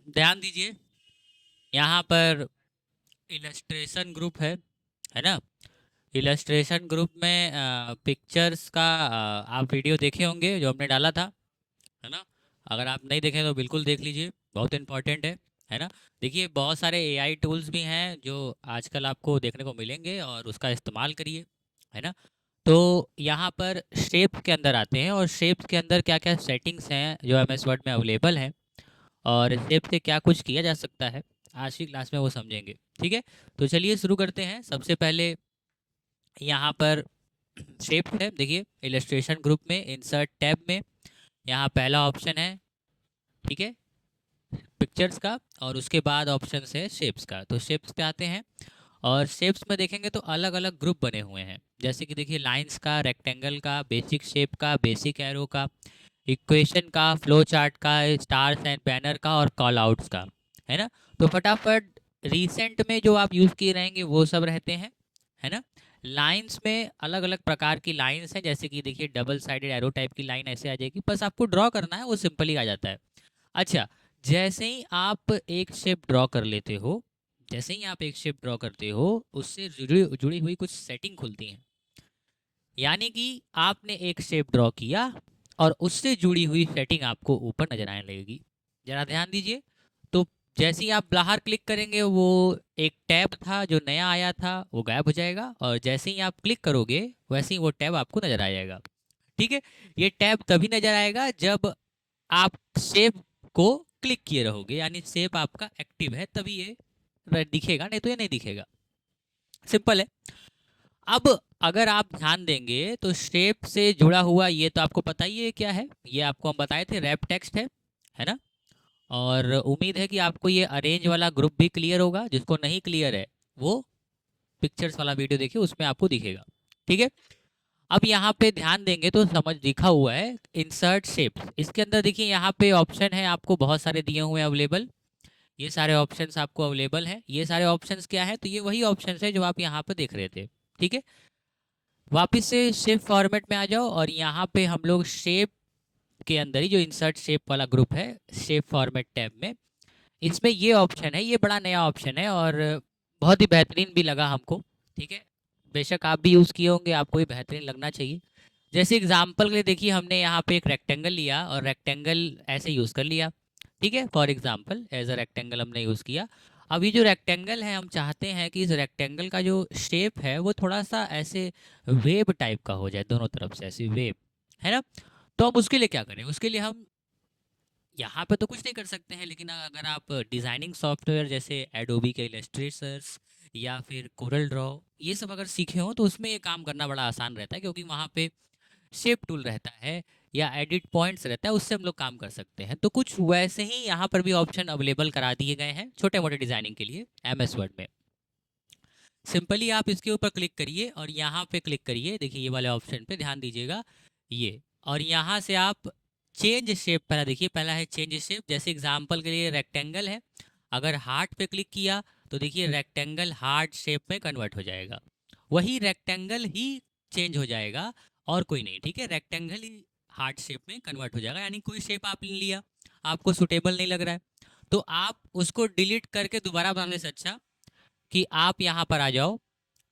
ध्यान दीजिए, यहाँ पर इलस्ट्रेशन ग्रुप है ना। इलस्ट्रेशन ग्रुप में पिक्चर्स का आप वीडियो देखे होंगे जो हमने डाला था, है ना। अगर आप नहीं देखें तो बिल्कुल देख लीजिए, बहुत इंपॉर्टेंट है ना। देखिए बहुत सारे एआई टूल्स भी हैं जो आजकल आपको देखने को मिलेंगे और उसका इस्तेमाल करिए, है ना। तो यहाँ पर शेप्स के अंदर आते हैं और शेप्स के अंदर क्या क्या सेटिंग्स हैं जो एमएस वर्ड में अवेलेबल हैं और शेप से क्या कुछ किया जा सकता है, आज की क्लास में वो समझेंगे। ठीक है, तो चलिए शुरू करते हैं। सबसे पहले यहाँ पर शेप है, देखिए इलस्ट्रेशन ग्रुप में इंसर्ट टैब में यहाँ पहला ऑप्शन है, ठीक है, पिक्चर्स का, और उसके बाद ऑप्शन है शेप्स का। तो शेप्स पे आते हैं और शेप्स में देखेंगे तो अलग अलग ग्रुप बने हुए हैं, जैसे कि देखिए लाइंस का, रेक्टेंगल का, बेसिक शेप का, बेसिक एरो का, इक्वेशन का, फ्लो चार्ट का, स्टार्स एंड बैनर का और कॉल आउट्स का, है ना। तो फटाफट रिसेंट में जो आप यूज़ किए रहेंगे वो सब रहते हैं, है ना। लाइंस में अलग अलग प्रकार की लाइंस हैं, जैसे कि देखिए डबल साइडेड एरो टाइप की लाइन ऐसे आ जाएगी, बस आपको ड्रॉ करना है, वो सिंपली आ जाता है। अच्छा, जैसे ही आप एक शेप ड्रॉ कर लेते हो, जैसे ही आप एक शेप ड्रॉ करते हो, उससे जुड़ी जुड़ी हुई कुछ सेटिंग खुलती हैं। यानी कि आपने एक शेप ड्रॉ किया और उससे जुड़ी हुई सेटिंग आपको ऊपर नजर आने लगेगी। जरा ध्यान दीजिए। तो जैसे ही आप बाहर क्लिक करेंगे, वो एक टैब था जो नया आया था वो गायब हो जाएगा, और जैसे ही आप क्लिक करोगे वैसे ही वो टैब आपको नजर आ जाएगा। ठीक है, ये टैब तभी नजर आएगा जब आप शेप को क्लिक किए रहोगे, यानी शेप आपका एक्टिव है, तभी ये दिखेगा, नहीं तो ये नहीं दिखेगा। सिंपल है। अब अगर आप ध्यान देंगे तो शेप से जुड़ा हुआ ये तो आपको पता ही है क्या है, ये आपको हम बताए थे, रैप टेक्स्ट है ना। और उम्मीद है कि आपको ये अरेंज वाला ग्रुप भी क्लियर होगा। जिसको नहीं क्लियर है वो पिक्चर्स वाला वीडियो देखिए, उसमें आपको दिखेगा। ठीक है, अब यहाँ पे ध्यान देंगे तो समझ लिखा हुआ है इंसर्ट शेप्स। इसके अंदर देखिए यहाँ पे ऑप्शन है, आपको बहुत सारे दिए हुए हैं अवेलेबल। ये सारे ऑप्शंस आपको अवेलेबल हैं। ये सारे ऑप्शंस क्या है, तो ये वही ऑप्शंस है जो आप यहाँ पे देख रहे थे। ठीक है, वापस से शेप फॉर्मेट में आ जाओ और यहाँ पे हम लोग शेप के अंदर ही जो इंसर्ट शेप वाला ग्रुप है, शेप फॉर्मेट टैब में, इसमें ये ऑप्शन है। ये बड़ा नया ऑप्शन है और बहुत ही बेहतरीन भी लगा हमको। ठीक है, बेशक आप भी यूज़ किए होंगे, आपको भी बेहतरीन लगना चाहिए। जैसे एग्जाम्पल के लिए देखिए, हमने यहाँ पे एक रेक्टेंगल लिया और रेक्टेंगल ऐसे यूज़ कर लिया। ठीक है, for example as a rectangle हमने यूज़ किया। अब ये जो रेक्टेंगल है, हम चाहते हैं कि इस रेक्टेंगल का जो शेप है वो थोड़ा सा ऐसे वेब टाइप का हो जाए, दोनों तरफ से ऐसे वेब, है ना। तो हम उसके लिए क्या करें, उसके लिए हम यहाँ पे तो कुछ नहीं कर सकते हैं, लेकिन अगर आप डिज़ाइनिंग सॉफ्टवेयर जैसे एडोबी के इलस्ट्रेटर्स या फिर कोरल ड्रॉ ये सब अगर सीखे हो, तो उसमें ये काम करना बड़ा आसान रहता है, क्योंकि वहाँ पे शेप टूल रहता है या एडिट पॉइंट्स रहता है, उससे हम लोग काम कर सकते हैं। तो कुछ वैसे ही यहाँ पर भी ऑप्शन अवेलेबल करा दिए गए हैं छोटे मोटे डिज़ाइनिंग के लिए एमएस वर्ड में। सिंपली आप इसके ऊपर क्लिक करिए और यहाँ पे क्लिक करिए, देखिए ये वाले ऑप्शन पे ध्यान दीजिएगा, ये, और यहाँ से आप चेंज शेप, पहला देखिए, पहला है चेंज शेप। जैसे एग्जांपल के लिए रेक्टेंगल है, अगर हार्ट पे क्लिक किया तो देखिए रेक्टेंगल हार्ट शेप में कन्वर्ट हो जाएगा, वही रेक्टेंगल ही चेंज हो जाएगा और कोई नहीं। ठीक है, रेक्टेंगल ही हार्ट शेप में कन्वर्ट हो जाएगा, यानी कोई शेप आप लिया, आपको सुटेबल नहीं लग रहा है, तो आप उसको डिलीट करके दोबारा बनाने से अच्छा कि आप यहाँ पर आ जाओ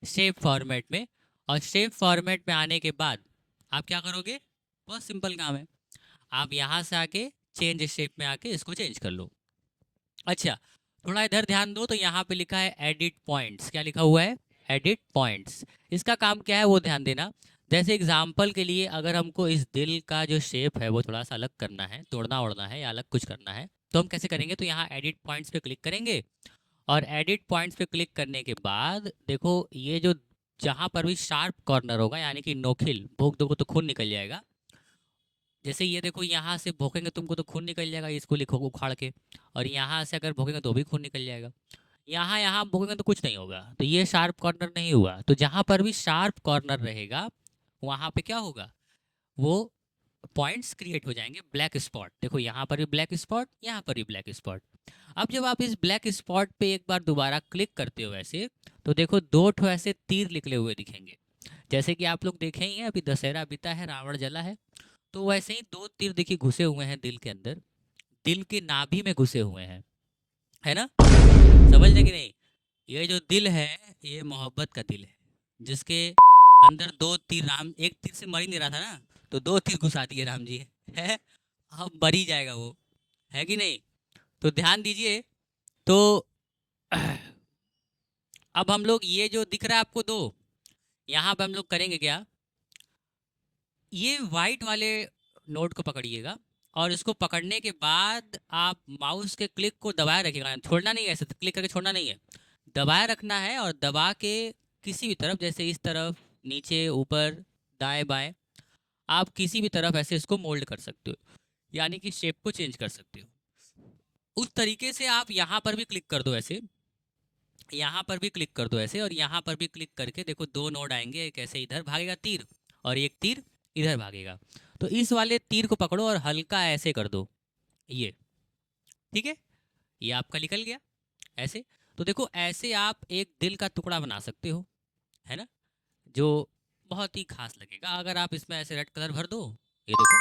शेप फॉर्मेट में, और शेप फॉर्मेट में आने के बाद आप क्या करोगे, बहुत सिंपल काम है, आप यहाँ से आके चेंज शेप में आके इसको चेंज कर लो। अच्छा, थोड़ा इधर ध्यान दो, तो यहाँ पे लिखा है एडिट पॉइंट्स, क्या लिखा हुआ है, एडिट पॉइंट्स। इसका काम क्या है वो ध्यान देना। जैसे एग्जाम्पल के लिए, अगर हमको इस दिल का जो शेप है वो थोड़ा सा अलग करना है, तोड़ना ओड़ना है या अलग कुछ करना है, तो हम कैसे करेंगे, तो यहाँ एडिट पॉइंट्स पे क्लिक करेंगे, और एडिट पॉइंट्स पे क्लिक करने के बाद देखो ये जो जहाँ पर भी शार्प कॉर्नर होगा, यानी कि नोखिल, भोंक दोगे तो खून निकल जाएगा। जैसे ये देखो, यहाँ से भोंकेंगे तुमको तो खून निकल जाएगा, इसको लिखो उखाड़ के, और यहाँ से अगर भोंकेंगे तो भी खून निकल जाएगा। यहाँ यहाँ भोंकेंगे तो कुछ नहीं होगा, तो ये शार्प कॉर्नर नहीं हुआ। तो जहाँ पर भी शार्प कॉर्नर रहेगा वहाँ पे क्या होगा, वो पॉइंट्स क्रिएट हो जाएंगे, ब्लैक स्पॉट। देखो यहाँ पर भी ब्लैक स्पॉट, यहाँ पर भी ब्लैक स्पॉट। अब जब आप इस ब्लैक स्पॉट पे एक बार दोबारा क्लिक करते हो ऐसे, तो देखो दो ठो ऐसे तीर निकले हुए दिखेंगे। जैसे कि आप लोग देखे ही हैं, अभी दशहरा बीता है, रावण जला है, तो वैसे ही दो तीर देखिए घुसे हुए हैं दिल के अंदर, दिल के नाभि में घुसे हुए हैं। है ना, समझ रहे कि नहीं। ये जो दिल है ये मोहब्बत का दिल है, जिसके अंदर दो तीर, राम एक तीर से मर ही नहीं रहा था ना, तो दो तीर घुसा दिए राम जी है, अब मर ही जाएगा वो, है कि नहीं। तो ध्यान दीजिए। तो अब हम लोग ये जो दिख रहा है आपको दो, यहाँ पे हम लोग करेंगे क्या, ये वाइट वाले नोट को पकड़िएगा, और इसको पकड़ने के बाद आप माउस के क्लिक को दबाए रखिएगा, छोड़ना नहीं है, ऐसे क्लिक करके छोड़ना नहीं है, दबाए रखना है, और दबा के किसी भी तरफ, जैसे इस तरफ, नीचे, ऊपर, दाएं बाएं, आप किसी भी तरफ ऐसे इसको मोल्ड कर सकते हो, यानी कि शेप को चेंज कर सकते हो। उस तरीके से आप यहाँ पर भी क्लिक कर दो ऐसे, यहाँ पर भी क्लिक कर दो ऐसे, और यहाँ पर भी क्लिक करके देखो दो नोड आएंगे, एक ऐसे इधर भागेगा तीर, और एक तीर इधर भागेगा। तो इस वाले तीर को पकड़ो और हल्का ऐसे कर दो, ये, ठीक है, ये आपका निकल गया ऐसे। तो देखो ऐसे आप एक दिल का टुकड़ा बना सकते हो, है ना, जो बहुत ही खास लगेगा। अगर आप इसमें ऐसे रेड कलर भर दो, ये देखो,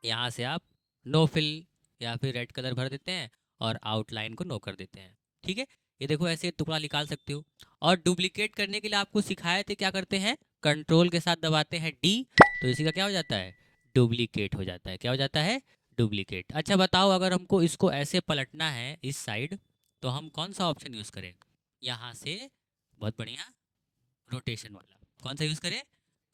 यहाँ से आप नो फिल या फिर रेड कलर भर देते हैं, और आउटलाइन को नो कर देते हैं, ठीक है। ये देखो ऐसे टुकड़ा निकाल सकते हो। और डुप्लीकेट करने के लिए आपको सिखाए थे, क्या करते हैं, कंट्रोल के साथ दबाते हैं डी, तो इसी का क्या हो जाता है, डुप्लीकेट हो जाता है। क्या हो जाता है, डुप्लीकेट। अच्छा बताओ, अगर हमको इसको ऐसे पलटना है इस साइड, तो हम कौन सा ऑप्शन यूज़ करें, यहाँ से, बहुत बढ़िया, रोटेशन वाला। कौन सा यूज़ करें,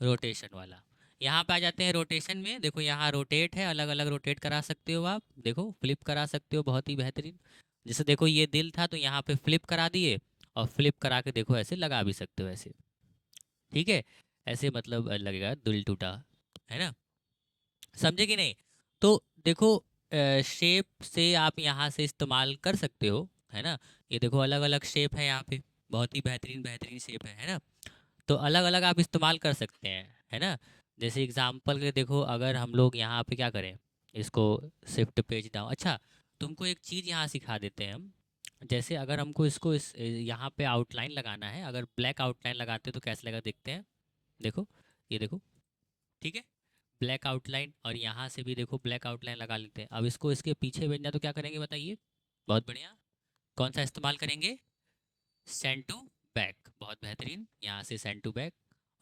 रोटेशन वाला। यहाँ पे आ जाते हैं रोटेशन में, देखो यहाँ रोटेट है, अलग अलग रोटेट करा सकते हो आप, देखो फ्लिप करा सकते हो, बहुत ही बेहतरीन। जैसे देखो ये दिल था, तो यहाँ पे फ्लिप करा दिए, और फ्लिप करा के देखो ऐसे लगा भी सकते हो ऐसे, ठीक है, ऐसे मतलब लगेगा दिल टूटा, है ना, समझे कि नहीं। तो देखो शेप से आप यहाँ से इस्तेमाल कर सकते हो, है ना। ये देखो अलग अलग शेप है यहाँ पे, बहुत ही बेहतरीन बेहतरीन शेप है ना। तो अलग अलग आप इस्तेमाल कर सकते हैं, है ना। जैसे एग्जांपल के देखो, अगर हम लोग यहाँ पे क्या करें, इसको शिफ्ट पेज डाउन, अच्छा तुमको एक चीज़ यहाँ सिखा देते हैं हम। जैसे अगर हमको इसको इस यहाँ पे आउटलाइन लगाना है, अगर ब्लैक आउटलाइन लगाते हैं तो कैसे लगा, देखते हैं, देखो, ये देखो, ठीक है, ब्लैक आउटलाइन, और यहाँ से भी देखो ब्लैक आउटलाइन लगा लेते हैं। अब इसको इसके पीछे भेजना तो क्या करेंगे बताइए, बहुत बढ़िया, कौन सा इस्तेमाल करेंगे, सेंड टू बैक, बहुत बेहतरीन, यहाँ से सेंड टू बैक,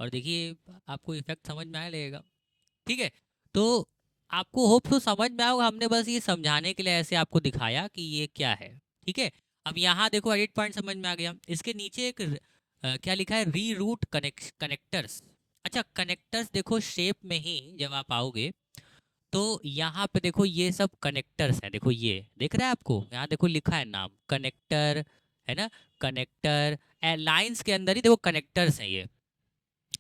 और देखिए आपको इफेक्ट समझ में आने लगेगा, ठीक है। तो आपको होप तो समझ में आओगे, हमने बस ये समझाने के लिए ऐसे आपको दिखाया कि ये क्या है, ठीक है। अब यहाँ देखो एडिट पॉइंट समझ में आ गया, इसके नीचे एक क्या लिखा है, री रूट कनेक्टर्स। अच्छा कनेक्टर्स देखो शेप में ही जब आप आओगे, तो यहाँ पे देखो ये सब कनेक्टर्स हैं, देखो ये दिख रहा है आपको, यहाँ देखो लिखा है नाम कनेक्टर, है ना, कनेक्टर, लाइंस के अंदर ही देखो कनेक्टर्स हैं ये।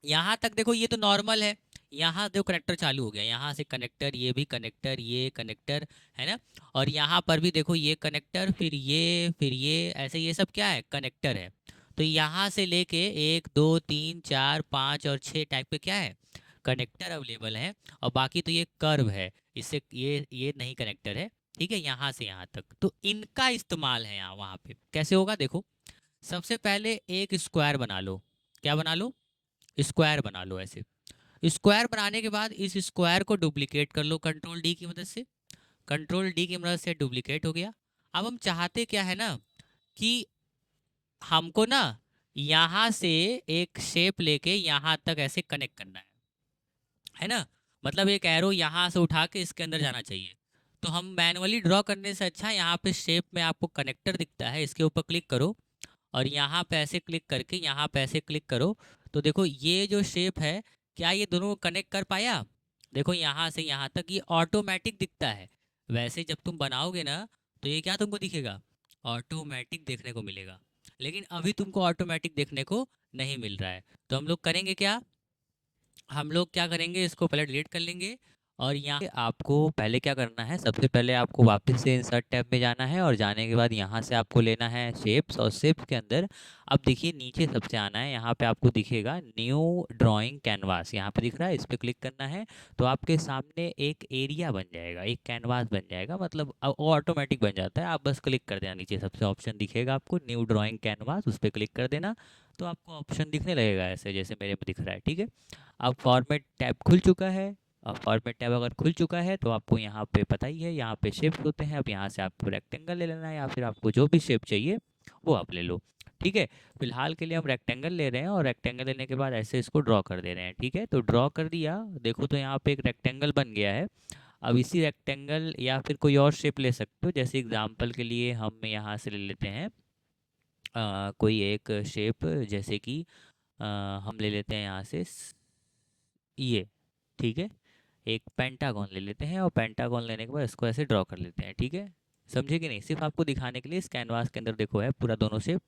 यहाँ तक देखो ये तो नॉर्मल है, यहाँ देखो कनेक्टर चालू हो गया, यहाँ से कनेक्टर, ये भी कनेक्टर, ये कनेक्टर, है ना। और यहाँ पर भी देखो ये कनेक्टर, फिर ये ऐसे, ये सब क्या है, कनेक्टर है। तो यहाँ से लेके 1 2 3 4 5 और 6 टाइप के क्या है, कनेक्टर अवेलेबल हैं। और बाकी तो ये कर्व है, इससे ये नहीं कनेक्टर है, ठीक है, यहाँ से यहाँ तक। तो इनका इस्तेमाल है यहाँ, वहाँ पे कैसे होगा देखो, सबसे पहले एक स्क्वायर बना लो, क्या बना लो, स्क्वायर बना लो ऐसे। स्क्वायर बनाने के बाद इस स्क्वायर को डुप्लीकेट कर लो कंट्रोल डी की मदद से, कंट्रोल डी की मदद से डुप्लीकेट हो गया। अब हम चाहते क्या है ना, कि हमको ना यहाँ से एक शेप लेके यहाँ तक ऐसे कनेक्ट करना है ना, मतलब एक एरो यहाँ से उठा के इसके अंदर जाना चाहिए। तो हम मैनुअली ड्रॉ करने से अच्छा, यहाँ पे शेप में आपको कनेक्टर दिखता है, इसके ऊपर क्लिक करो, और यहाँ पे ऐसे क्लिक करके यहाँ पे ऐसे क्लिक करो, तो देखो ये जो शेप है, क्या ये दोनों को कनेक्ट कर पाया, देखो यहाँ से यहाँ तक ये ऑटोमेटिक दिखता है। वैसे जब तुम बनाओगे ना, तो ये क्या तुमको दिखेगा, ऑटोमेटिक देखने को मिलेगा, लेकिन अभी तुमको ऑटोमेटिक देखने को नहीं मिल रहा है। तो हम लोग करेंगे क्या, हम लोग क्या करेंगे, इसको पहले डिलीट कर लेंगे, और यहाँ आपको पहले क्या करना है, सबसे पहले आपको वापस से इंसर्ट टैब में जाना है, और जाने के बाद यहाँ से आपको लेना है शेप्स, और शेप्स के अंदर अब देखिए नीचे सबसे आना है, यहाँ पे आपको दिखेगा न्यू ड्राइंग कैनवास, यहाँ पे दिख रहा है, इस पर क्लिक करना है। तो आपके सामने एक एरिया बन जाएगा, एक कैनवास बन जाएगा, मतलब वो ऑटोमेटिक बन जाता है, आप बस क्लिक कर देना, नीचे सबसे ऑप्शन दिखेगा आपको न्यू ड्राइंग कैनवास, उस पर क्लिक कर देना, तो आपको ऑप्शन दिखने लगेगा ऐसे जैसे मेरे में दिख रहा है, ठीक है। अब फॉर्मेट टैब खुल चुका है, फॉर्मेट टैब अगर खुल चुका है तो आपको यहाँ पे पता ही है, यहाँ पे शेप्स होते हैं। अब यहाँ से आपको रेक्टेंगल ले लेना है या फिर आपको जो भी शेप चाहिए वो आप ले लो। ठीक है, फिलहाल के लिए हम रेक्टेंगल ले रहे हैं और रेक्टेंगल लेने के बाद ऐसे इसको ड्रॉ कर दे रहे हैं। ठीक है, तो ड्रॉ कर दिया, देखो तो यहाँ पे एक रेक्टेंगल बन गया है। अब इसी रेक्टेंगल या फिर कोई और शेप ले सकते हो, जैसे एग्जांपल के लिए हम यहाँ से ले लेते हैं कोई एक शेप, जैसे कि हम ले लेते हैं यहाँ से ये। ठीक है, एक पेंटागन ले लेते हैं और पेंटागन लेने के बाद इसको ऐसे ड्रॉ कर लेते हैं। ठीक है, समझे कि नहीं? सिर्फ आपको दिखाने के लिए इस कैनवास के अंदर देखो है पूरा दोनों शेप।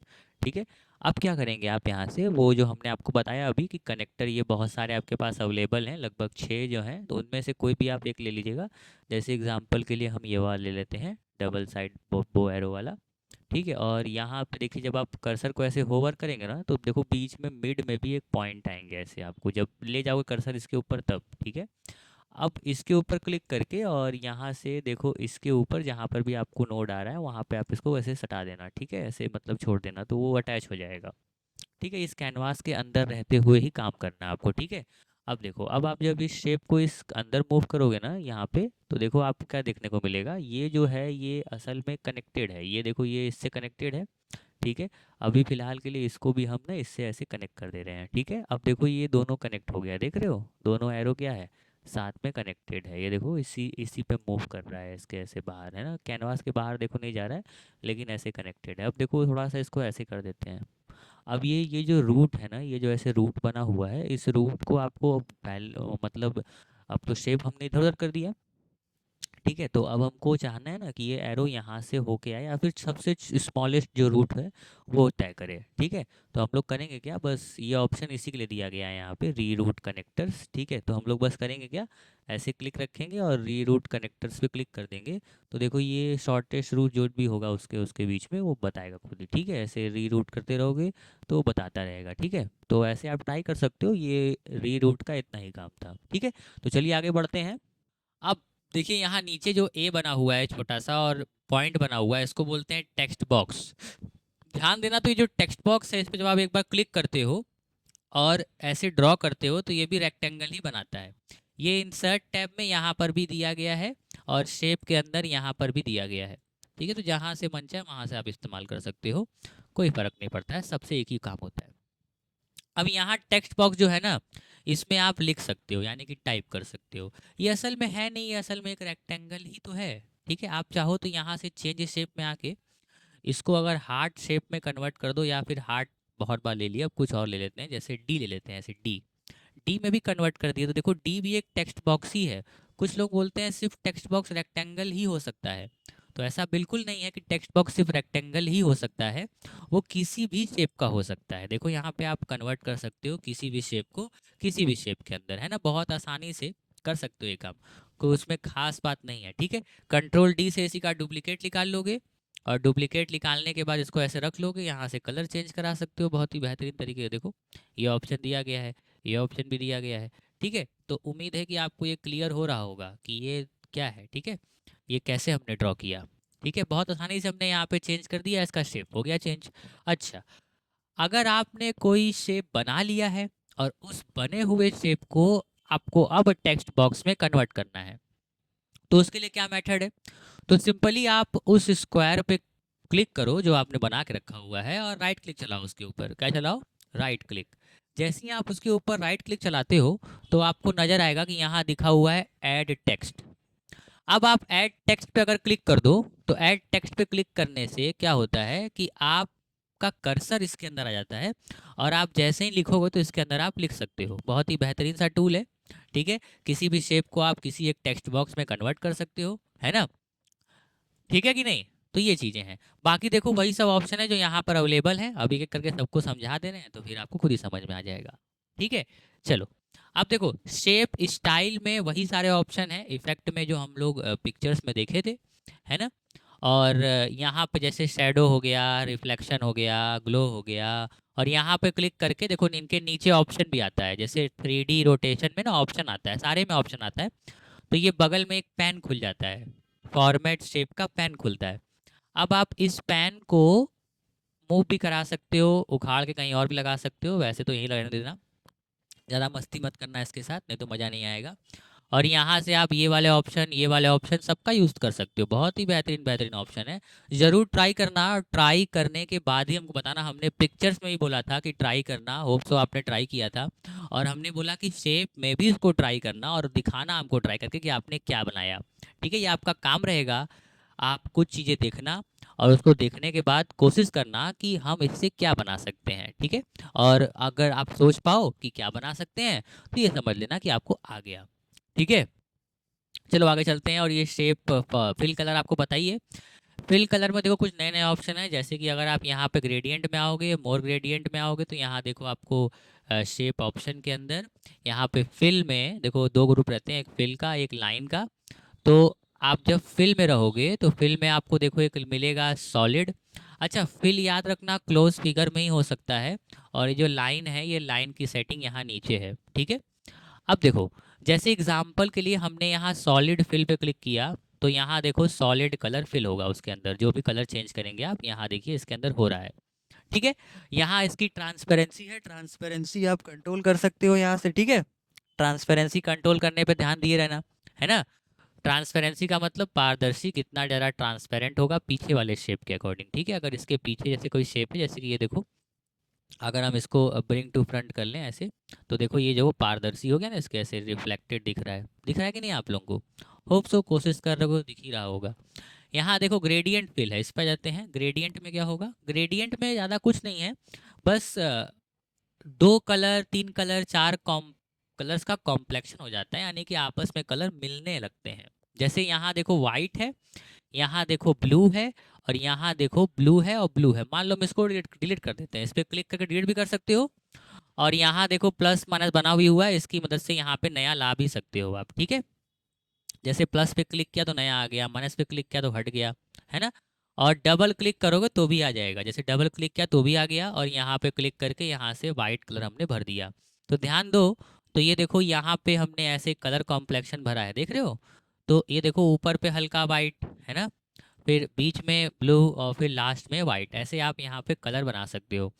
ठीक है, अब क्या करेंगे आप यहाँ से वो जो हमने आपको बताया अभी कि कनेक्टर ये बहुत सारे आपके पास अवेलेबल हैं, लगभग 6 जो हैं, तो उनमें से कोई भी आप एक ले लीजिएगा। जैसे एग्जांपल के लिए हम ये वाला ले लेते हैं, डबल साइड बो एरो वाला। ठीक है, और यहाँ पे देखिए जब आप कर्सर को ऐसे होवर करेंगे ना तो देखो बीच में मिड में भी एक पॉइंट आएंगे ऐसे, आपको जब ले जाओगे कर्सर इसके ऊपर तब। ठीक है, अब इसके ऊपर क्लिक करके और यहाँ से देखो इसके ऊपर जहाँ पर भी आपको नोड आ रहा है वहाँ पे आप इसको ऐसे सटा देना। ठीक है, ऐसे मतलब छोड़ देना तो वो अटैच हो जाएगा। ठीक है, इस कैनवास के अंदर रहते हुए ही काम करना है आपको। ठीक है, अब देखो, अब आप जब इस शेप को इस अंदर मूव करोगे ना यहाँ पे, तो देखो आपको क्या देखने को मिलेगा, ये जो है ये असल में कनेक्टेड है, ये देखो ये इससे कनेक्टेड है। ठीक है, अभी फ़िलहाल के लिए इसको भी हम ना इससे ऐसे कनेक्ट कर दे रहे हैं। ठीक है, अब देखो ये दोनों कनेक्ट हो गया, देख रहे हो दोनों एरो क्या है, साथ में कनेक्टेड है। ये देखो इसी इसी पे मूव कर रहा है, इसके ऐसे बाहर है ना, कैनवास के बाहर देखो नहीं जा रहा है, लेकिन ऐसे कनेक्टेड है। अब देखो थोड़ा सा इसको ऐसे कर देते हैं। अब ये जो रूट है ना, ये जो ऐसे रूट बना हुआ है, इस रूट को आपको मतलब अब तो शेप हमने इधर उधर कर दिया। ठीक है, तो अब हमको चाहना है ना कि ये एरो यहाँ से होके आए या फिर सबसे स्मॉलेस्ट जो रूट है वो तय करे। ठीक है, तो हम लोग करेंगे क्या, बस ये ऑप्शन इसी के लिए दिया गया है यहाँ पे, री रूट कनेक्टर्स। ठीक है, तो हम लोग बस करेंगे क्या, ऐसे क्लिक रखेंगे और री रूट कनेक्टर्स पे क्लिक कर देंगे। तो देखो ये शॉर्टेस्ट रूट जो भी होगा उसके उसके बीच में वो बताएगा खुद ही। ठीक है, ऐसे री रूट करते रहोगे तो वो बताता रहेगा। ठीक है, तो ऐसे आप ट्राई कर सकते हो, ये री रूट का इतना ही काम था। ठीक है, तो चलिए आगे बढ़ते हैं। अब देखिए यहाँ नीचे जो ए बना हुआ है छोटा सा और पॉइंट बना हुआ है, इसको बोलते हैं टेक्स्ट बॉक्स। ध्यान देना, तो ये जो टेक्स्ट बॉक्स है इस पर जब आप एक बार क्लिक करते हो और ऐसे ड्रॉ करते हो तो ये भी रेक्टेंगल ही बनाता है। ये इंसर्ट टैब में यहाँ पर भी दिया गया है और शेप के अंदर यहाँ पर भी दिया गया है। ठीक है, तो जहाँ से मन चाहे वहाँ से आप इस्तेमाल कर सकते हो, कोई फ़र्क नहीं पड़ता है, सबसे एक ही काम होता है। अब यहाँ टेक्स्ट बॉक्स जो है ना, इसमें आप लिख सकते हो यानी कि टाइप कर सकते हो। ये असल में है नहीं, ये असल में एक रेक्टेंगल ही तो है। ठीक है, आप चाहो तो यहाँ से चेंज शेप में आके इसको अगर हार्ट शेप में कन्वर्ट कर दो, या फिर हार्ट बहुत बार ले लिया, अब कुछ और ले लेते हैं, जैसे डी ले लेते हैं, ऐसे डी डी में भी कन्वर्ट कर दिया तो देखो डी भी एक टेक्स्ट बॉक्स ही है। कुछ लोग बोलते हैं सिर्फ टेक्स्ट बॉक्स रेक्टेंगल ही हो सकता है, तो ऐसा बिल्कुल नहीं है कि टेक्स्ट बॉक्स सिर्फ रेक्टेंगल ही हो सकता है, वो किसी भी शेप का हो सकता है। देखो यहाँ पे आप कन्वर्ट कर सकते हो किसी भी शेप को किसी भी शेप के अंदर, है ना, बहुत आसानी से कर सकते हो ये काम, कोई उसमें खास बात नहीं है। ठीक है, कंट्रोल डी से इसी का डुप्लीकेट निकाल लोगे और डुप्लीकेट निकालने के बाद इसको ऐसे रख लोगे, यहाँ से कलर चेंज करा सकते हो बहुत ही बेहतरीन तरीके से। देखो ये ऑप्शन दिया गया है, ये ऑप्शन भी दिया गया है। ठीक है, तो उम्मीद है कि आपको ये क्लियर हो रहा होगा कि ये क्या है। ठीक है, ये कैसे हमने ड्रॉ किया। ठीक है, बहुत आसानी से हमने यहाँ पे चेंज कर दिया, इसका शेप हो गया चेंज। अच्छा, अगर आपने कोई शेप बना लिया है और उस बने हुए शेप को आपको अब टेक्स्ट बॉक्स में कन्वर्ट करना है, तो उसके लिए क्या मेथड है, तो सिंपली आप उस स्क्वायर पे क्लिक करो जो आपने बना के रखा हुआ है और राइट क्लिक चलाओ उसके ऊपर। क्या चलाओ, राइट क्लिक। जैसे ही आप उसके ऊपर राइट क्लिक चलाते हो तो आपको नज़र आएगा कि यहाँ दिखा हुआ है ऐड टेक्स्ट। अब आप ऐड टेक्स्ट पे अगर क्लिक कर दो तो ऐड टेक्स्ट पे क्लिक करने से क्या होता है कि आपका कर्सर इसके अंदर आ जाता है और आप जैसे ही लिखोगे तो इसके अंदर आप लिख सकते हो। बहुत ही बेहतरीन सा टूल है। ठीक है, किसी भी शेप को आप किसी एक टेक्स्ट बॉक्स में कन्वर्ट कर सकते हो, है ना। ठीक है कि नहीं, तो ये चीज़ें हैं। बाकी देखो वही सब ऑप्शन है जो यहाँ पर अवेलेबल हैं, अभी एक एक करके सबको समझा दे रहे हैं तो फिर आपको खुद ही समझ में आ जाएगा। ठीक है, चलो अब देखो शेप स्टाइल में वही सारे ऑप्शन हैं इफेक्ट में जो हम लोग पिक्चर्स में देखे थे, है ना। और यहाँ पे जैसे शेडो हो गया, रिफ्लेक्शन हो गया, ग्लो हो गया, और यहाँ पे क्लिक करके देखो इनके नीचे ऑप्शन भी आता है, जैसे 3D रोटेशन में ना ऑप्शन आता है, सारे में ऑप्शन आता है, तो ये बगल में एक पैन खुल जाता है, फॉर्मेट शेप का पैन खुलता है। अब आप इस पैन को मूव भी करा सकते हो, उखाड़ के कहीं और भी लगा सकते हो, वैसे तो यहीं लगने देना, ज़्यादा मस्ती मत करना इसके साथ नहीं तो मज़ा नहीं आएगा। और यहाँ से आप ये वाले ऑप्शन सबका यूज़ कर सकते हो। बहुत ही बेहतरीन बेहतरीन ऑप्शन है, ज़रूर ट्राई करना। और ट्राई करने के बाद ही हमको बताना। हमने पिक्चर्स में भी बोला था कि ट्राई करना, होप सो आपने ट्राई किया था। और हमने बोला कि शेप में भी उसको ट्राई करना और दिखाना हमको ट्राई करके कि आपने क्या बनाया। ठीक है, ये आपका काम रहेगा। आप कुछ चीज़ें देखना और उसको देखने के बाद कोशिश करना कि हम इससे क्या बना सकते हैं। ठीक है, और अगर आप सोच पाओ कि क्या बना सकते हैं तो ये समझ लेना कि आपको आ गया। ठीक है, चलो आगे चलते हैं। और ये शेप फिल कलर आपको बताइए। फिल कलर में देखो कुछ नए नए ऑप्शन है, जैसे कि अगर आप यहाँ पे ग्रेडियंट में आओगे, मोर ग्रेडियंट में आओगे, तो यहाँ देखो आपको शेप ऑप्शन के अंदर यहाँ पे फिल में देखो दो ग्रुप रहते हैं, एक फिल का एक लाइन का। तो आप जब फिल में रहोगे तो फिल में आपको देखो एक मिलेगा सॉलिड। अच्छा, फिल याद रखना क्लोज फिगर में ही हो सकता है। और ये जो लाइन है, ये लाइन की सेटिंग यहाँ नीचे है। ठीक है, अब देखो जैसे एग्जाम्पल के लिए हमने यहाँ सॉलिड फिल पे क्लिक किया, तो यहाँ देखो सॉलिड कलर फिल होगा उसके अंदर। जो भी कलर चेंज करेंगे आप, यहाँ देखिए इसके अंदर हो रहा है। ठीक है, यहाँ इसकी ट्रांसपेरेंसी है, ट्रांसपेरेंसी आप कंट्रोल कर सकते हो यहाँ से। ठीक है, ट्रांसपेरेंसी कंट्रोल करने पे ध्यान दिए रहना, है ना। ट्रांसपेरेंसी का मतलब पारदर्शी, कितना ज़्यादा ट्रांसपेरेंट होगा पीछे वाले शेप के अकॉर्डिंग। ठीक है, अगर इसके पीछे जैसे कोई शेप है, जैसे कि ये देखो, अगर हम इसको ब्रिंग टू फ्रंट कर लें ऐसे, तो देखो ये जो पारदर्शी हो गया ना, इसके ऐसे रिफ्लेक्टेड दिख रहा है कि नहीं आप लोगों को? होप सो, कोशिश कर रहे हो, दिख ही रहा होगा। यहाँ देखो ग्रेडियंट फिल है, इस पर जाते हैं। ग्रेडियंट में क्या होगा? ग्रेडियंट में ज़्यादा कुछ नहीं है, बस दो कलर, तीन कलर, चार कलर्स का कॉम्प्लेक्शन हो जाता है, यानी कि आपस में कलर मिलने लगते हैं। जैसे यहाँ देखो वाइट है, यहाँ देखो ब्लू है, और यहाँ देखो ब्लू है और ब्लू है। मान लो हम इसको डिलीट कर देते हैं, इस पर क्लिक करके डिलीट भी कर सकते हो। और यहाँ देखो प्लस माइनस बना हुई हुआ है, इसकी मदद से यहाँ पे नया ला भी सकते हो आप। ठीक है, जैसे प्लस पे क्लिक किया तो नया आ गया, माइनस पे क्लिक किया तो हट गया, है ना। और डबल क्लिक करोगे तो भी आ जाएगा, जैसे डबल क्लिक किया तो भी आ गया। और यहाँ पे क्लिक करके यहाँ से वाइट कलर हमने भर दिया। तो ध्यान दो, तो ये देखो यहाँ पे हमने ऐसे कलर कॉम्प्लेक्शन भरा है, देख रहे हो? तो ये देखो ऊपर पे हल्का वाइट, है ना, फिर बीच में ब्लू और फिर लास्ट में वाइट, ऐसे आप यहाँ पे कलर बना सकते हो।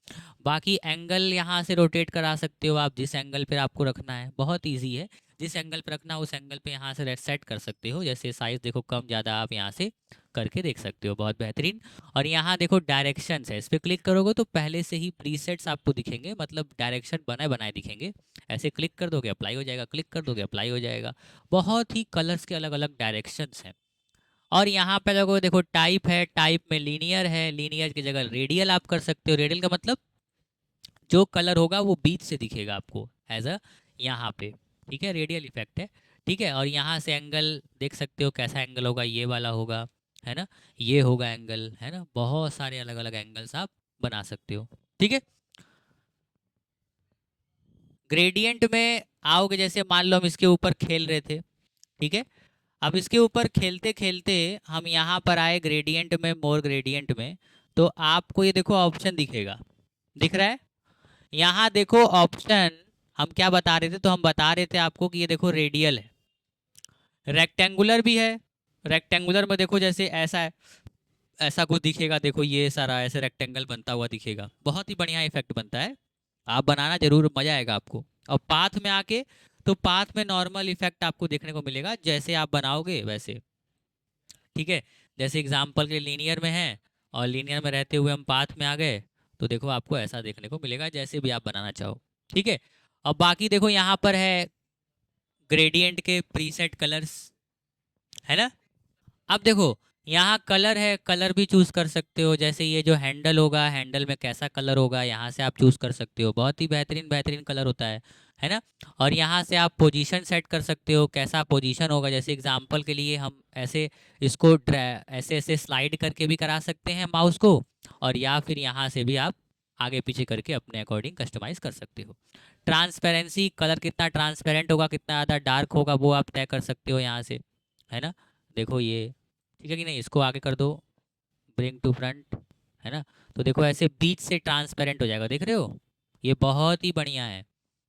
बाकी एंगल यहाँ से रोटेट करा सकते हो आप, जिस एंगल पे आपको रखना है, बहुत इजी है। जिस एंगल पे रखना है उस एंगल पे यहाँ से सेट कर सकते हो। जैसे साइज़ देखो कम ज़्यादा आप यहाँ से करके देख सकते हो, बहुत बेहतरीन। और यहाँ देखो डायरेक्शंस है, इस पर क्लिक करोगे तो पहले से ही प्रीसेट्स आपको दिखेंगे, मतलब डायरेक्शन बनाए बनाए दिखेंगे। ऐसे क्लिक कर दोगे अप्लाई हो जाएगा, क्लिक कर दोगे अप्लाई हो जाएगा। बहुत ही कलर्स के अलग अलग डायरेक्शंस हैं। और यहाँ पे लोगों देखो टाइप है, टाइप में लीनियर है, लीनियर की जगह रेडियल आप कर सकते हो। रेडियल का मतलब जो कलर होगा वो बीच से दिखेगा आपको एज अ यहाँ पे। ठीक है, रेडियल इफेक्ट है। ठीक है, और यहाँ से एंगल देख सकते हो, कैसा एंगल होगा, ये वाला होगा, है ना, ये होगा एंगल, है ना। बहुत सारे अलग अलग एंगल्स आप बना सकते हो। ठीक है, ग्रेडियंट में आओगे, जैसे मान लो हम इसके ऊपर खेल रहे थे। ठीक है, अब इसके ऊपर खेलते खेलते हम यहाँ पर आए ग्रेडियंट में, मोर ग्रेडियंट में। तो आपको ये देखो ऑप्शन दिखेगा, दिख रहा है? यहाँ देखो ऑप्शन, हम क्या बता रहे थे? तो हम बता रहे थे आपको कि ये देखो रेडियल है, रेक्टेंगुलर भी है। रेक्टेंगुलर में देखो जैसे ऐसा है, ऐसा कुछ दिखेगा, देखो ये सारा ऐसे रेक्टेंगल बनता हुआ दिखेगा, बहुत ही बढ़िया इफेक्ट बनता है। आप बनाना जरूर, मजा आएगा आपको। और पाथ में आके, तो पाथ में नॉर्मल इफेक्ट आपको देखने को मिलेगा, जैसे आप बनाओगे वैसे। ठीक है, जैसे एग्जाम्पल के लीनियर में है, और लीनियर में रहते हुए हम पाथ में आ गए, तो देखो आपको ऐसा देखने को मिलेगा, जैसे भी आप बनाना चाहो। ठीक है, अब बाकी देखो यहाँ पर है ग्रेडियंट के प्रीसेट कलर्स, है ना। अब देखो यहाँ कलर है, कलर भी चूज कर सकते हो। जैसे ये जो हैंडल होगा, हैंडल में कैसा कलर होगा, यहाँ से आप चूज कर सकते हो। बहुत ही बेहतरीन बेहतरीन कलर होता है ना। और यहाँ से आप पोजीशन सेट कर सकते हो, कैसा पोजीशन होगा। जैसे एग्जांपल के लिए हम ऐसे इसको ऐसे ऐसे स्लाइड करके भी करा सकते हैं माउस को, और या फिर यहाँ से भी आप आगे पीछे करके अपने अकॉर्डिंग कस्टमाइज कर सकते हो। ट्रांसपेरेंसी, कलर कितना ट्रांसपेरेंट होगा, कितना ज़्यादा डार्क होगा, वो आप तय कर सकते हो यहाँ से, है ना। देखो ये, ठीक है कि नहीं, इसको आगे कर दो, ब्रिंग टू फ्रंट, है ना। तो देखो ऐसे बीच से ट्रांसपेरेंट हो जाएगा, देख रहे हो? ये बहुत ही बढ़िया है।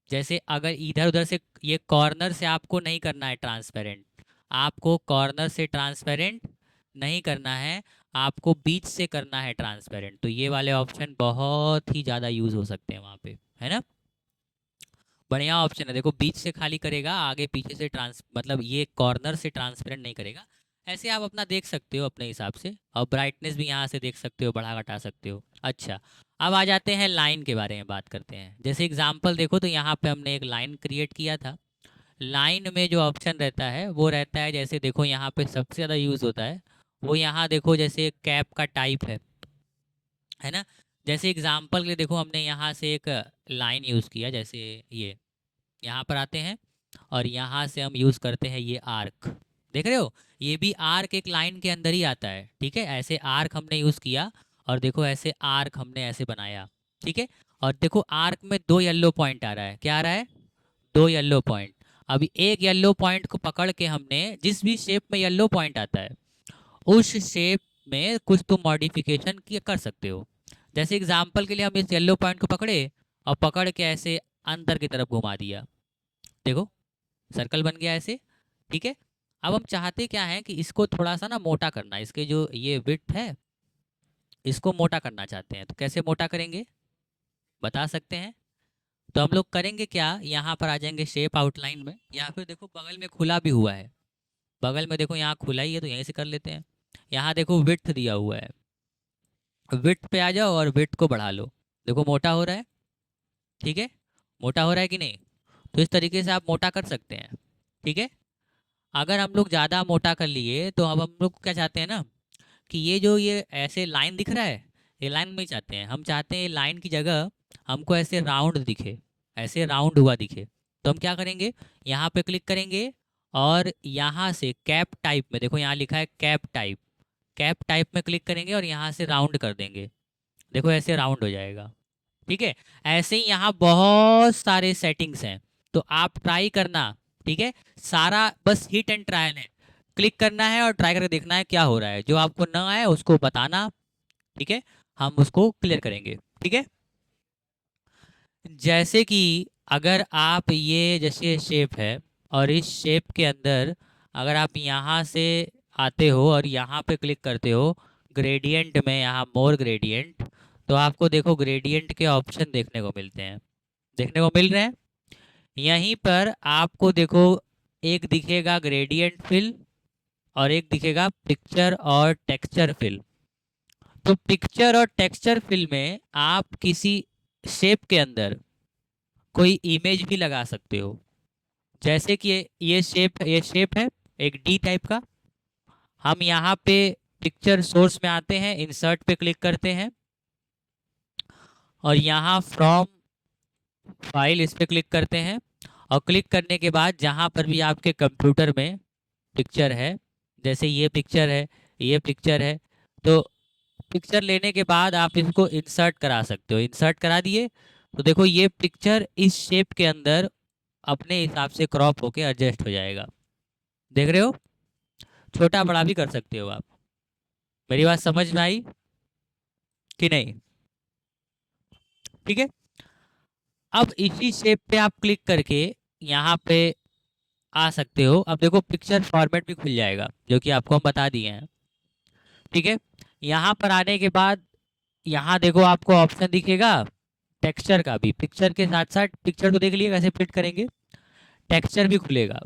जैसे अगर इधर उधर से, ये कॉर्नर से आपको नहीं करना है ट्रांसपेरेंट, आपको कॉर्नर से ट्रांसपेरेंट नहीं करना है, आपको बीच से करना है ट्रांसपेरेंट। तो ये वाले ऑप्शन बहुत ही ज़्यादा यूज़ हो सकते हैं वहाँ पे, है ना। बढ़िया ऑप्शन है। देखो बीच से खाली करेगा, आगे पीछे से मतलब ये कॉर्नर से ट्रांसपेरेंट नहीं करेगा। ऐसे आप अपना देख सकते हो अपने हिसाब से, और ब्राइटनेस भी यहाँ से देख सकते हो, बढ़ा घटा सकते हो। अच्छा, अब आ जाते हैं लाइन के बारे में बात करते हैं। जैसे एग्जांपल देखो, तो यहाँ पे हमने एक लाइन क्रिएट किया था। लाइन में जो ऑप्शन रहता है वो रहता है, जैसे देखो यहाँ पे सबसे ज़्यादा यूज़ होता है वो, यहाँ देखो जैसे कैप का टाइप है ना। जैसे एग्जांपल के लिए देखो, हमने यहाँ से एक लाइन यूज़ किया, जैसे ये यहाँ पर आते हैं और यहाँ से हम यूज़ करते हैं ये आर्क। देख रहे हो, ये भी आर्क एक लाइन के अंदर ही आता है। ठीक है, ऐसे आर्क हमने यूज़ किया, और देखो ऐसे आर्क हमने ऐसे बनाया। ठीक है, और देखो आर्क में 2 येलो पॉइंट आ रहा है। क्या आ रहा है? 2 येलो पॉइंट। अभी एक येलो पॉइंट को पकड़ के हमने, जिस भी शेप में येलो पॉइंट आता है उस शेप में कुछ तो मॉडिफिकेशन कर सकते हो। जैसे एग्जाम्पल के लिए हम इस येलो पॉइंट को पकड़े और पकड़ के ऐसे अंदर की तरफ घुमा दिया। देखो सर्कल बन गया ऐसे। ठीक है, अब हम चाहते क्या है कि इसको थोड़ा सा ना मोटा करना, इसके जो ये विड्थ है इसको मोटा करना चाहते हैं। तो कैसे मोटा करेंगे बता सकते हैं? तो हम लोग करेंगे क्या, यहाँ पर आ जाएंगे शेप आउटलाइन में, या फिर देखो बगल में खुला भी हुआ है, बगल में देखो यहाँ खुला ही है, तो यहीं से कर लेते हैं। यहाँ देखो विड्थ दिया हुआ है, विड्थ पे आ जाओ और विड्थ को बढ़ा लो। देखो मोटा हो रहा है। ठीक है, मोटा हो रहा है कि नहीं? तो इस तरीके से आप मोटा कर सकते हैं। ठीक है, अगर हम लोग ज़्यादा मोटा कर लिए तो अब हम लोग क्या चाहते हैं ना, कि ये जो ये ऐसे लाइन दिख रहा है, ये लाइन में ही चाहते हैं, हम चाहते हैं ये लाइन की जगह हमको ऐसे राउंड दिखे, ऐसे राउंड हुआ दिखे। तो हम क्या करेंगे, यहाँ पे क्लिक करेंगे और यहाँ से कैप टाइप में, देखो यहाँ लिखा है कैप टाइप, कैप टाइप में क्लिक करेंगे और यहाँ से राउंड कर देंगे। देखो ऐसे राउंड हो जाएगा। ठीक है, ऐसे ही यहाँ बहुत सारे सेटिंग्स हैं, तो आप ट्राई करना। ठीक है, सारा बस हिट एंड ट्रायल है, क्लिक करना है और ट्राई करके देखना है क्या हो रहा है। जो आपको ना आए उसको बताना। ठीक है, हम उसको क्लियर करेंगे। ठीक है, जैसे कि अगर आप ये जैसे शेप है, और इस शेप के अंदर अगर आप यहाँ से आते हो और यहाँ पे क्लिक करते हो ग्रेडियंट में, यहाँ मोर ग्रेडियंट, तो आपको देखो ग्रेडियंट के ऑप्शन देखने को मिलते हैं, देखने को मिल रहे हैं। यहीं पर आपको देखो एक दिखेगा ग्रेडियंट फिल, और एक दिखेगा पिक्चर और टेक्सचर फिल। तो पिक्चर और टेक्सचर फिल में आप किसी शेप के अंदर कोई इमेज भी लगा सकते हो। जैसे कि ये शेप है एक डी टाइप का। हम यहाँ पे पिक्चर सोर्स में आते हैं, इंसर्ट पे क्लिक करते हैं और यहाँ फ्रॉम फाइल इस पे क्लिक करते हैं, और क्लिक करने के बाद जहाँ पर भी आपके कंप्यूटर में पिक्चर है, जैसे ये पिक्चर है, ये पिक्चर है, तो पिक्चर लेने के बाद आप इसको इंसर्ट करा सकते हो। इंसर्ट करा दिए तो देखो ये पिक्चर इस शेप के अंदर अपने हिसाब से क्रॉप होके एडजस्ट हो जाएगा। देख रहे हो, छोटा बड़ा भी कर सकते हो आप। मेरी बात समझ में आई कि नहीं? ठीक है, अब इसी शेप पे आप क्लिक करके यहाँ पे आ सकते हो। अब देखो पिक्चर फॉर्मेट भी खुल जाएगा, जो कि आपको हम बता दिए हैं। ठीक है, यहाँ पर आने के बाद यहाँ देखो आपको ऑप्शन दिखेगा टेक्सचर का भी। पिक्चर के साथ साथ पिक्चर तो देख लिए कैसे फिट करेंगे, टेक्सचर भी खुलेगा।